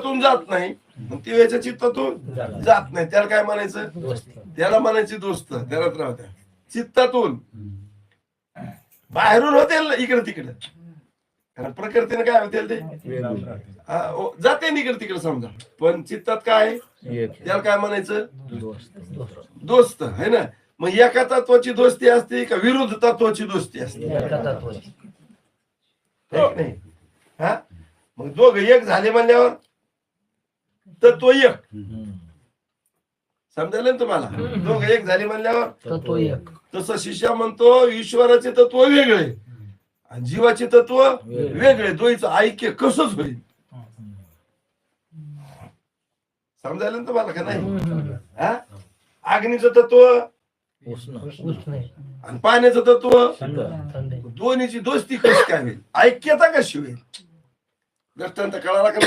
चित्तातून जात नाही, मग ती वेळच्या चित्तातून जात नाही, त्याला काय म्हणायचं? त्याला म्हणायची दोस्त. त्याला राहू द्या. चित्तातून बाहेरून होते इकडे तिकडे, कारण प्रकृतीने काय होते ते जाते इकडे तिकडे समजा, पण चित्तात काय त्याला काय म्हणायचं? दोस्त है ना. मग एका तत्वाची दोस्ती असते का विरुद्ध तत्वाची दोस्ती असते? नाही हा. मग दोघ एक झाले म्हणल्यावर तत्व एक, समजायला ना तुम्हाला? दोघ एक झाले म्हणल्यावर तत्व एक. तसं शिष्या म्हणतो ईश्वराचे तत्व वेगळे आणि जीवाचे तत्व वेगळे, दोईचं ऐक्य कसंच होईल? समजायला ना तुम्हाला का नाही? हा. अग्नीचं तत्व आणि पाण्याचं तत्व, दोन्हीची दोस्ती कशी काय होईल? ऐक्यता कशी होईल? दृष्टांत कळाला का?